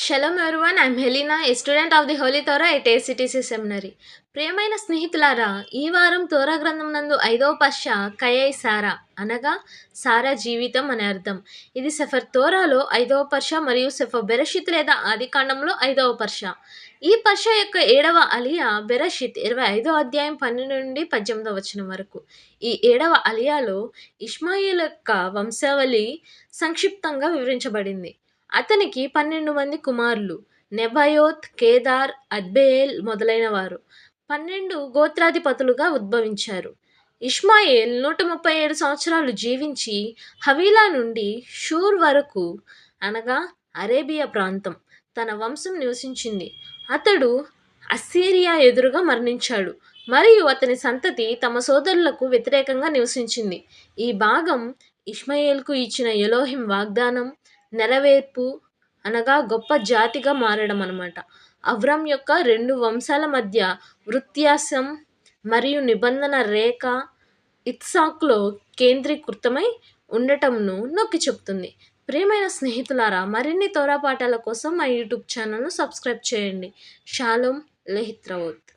Shalom everyone, I'm Helena, a student of the holy Torah at ACTC seminary. ప్రియమైన స్నేహితులారా, ఈ వారం తోరా గ్రంథం నందు 5వ పర్ష కయై సారా అనగా సారా జీవితం అని అర్థం. ఇది సెఫర్ తోరాలో 5వ పర్ష మరియు సెఫర్ బెరషిత్ లేదా ఆదికాండంలో 5వ పర్ష. ఈ పర్ష యొక్క 7వ అలియా బెరషిత్ 25వ అధ్యాయం 12 నుండి 18వ వచనం వరకు. ఈ 7వ అలియాలో ఇష్మాయేలు యొక్క వంశావళి సంక్షిప్తంగా వివరించబడింది. అతనికి 12 మంది కుమారులు, నెబయోత్, కేదార్, అద్బెయేల్ మొదలైన వారు 12 గోత్రాధిపతులుగా ఉద్భవించారు. ఇష్మాయేల్ 137 సంవత్సరాలు జీవించి హవీలా నుండి షూర్ వరకు అనగా అరేబియా ప్రాంతం తన వంశం నివసించింది. అతడు అస్సీరియా ఎదురుగా మరణించాడు మరియు అతని సంతతి తమ సోదరులకు వ్యతిరేకంగా నివసించింది. ఈ భాగం ఇష్మాయేల్కు ఇచ్చిన ఎలోహిం వాగ్దానం నెరవేర్పు అనగా గొప్ప జాతిగా మారడం అన్నమాట. అవ్రాం యొక్క 2 వంశాల మధ్య వృత్యాసం మరియు నిబంధన రేఖ ఇత్సాకులో కేంద్రీకృతమై ఉండటంను నొక్కి చెప్తుంది. ప్రియమైన స్నేహితులారా, మరిన్ని తోరా పాఠాల కోసం మా యూట్యూబ్ ఛానల్ను సబ్స్క్రైబ్ చేయండి. షాలోమ్ లెహిత్రవోత్.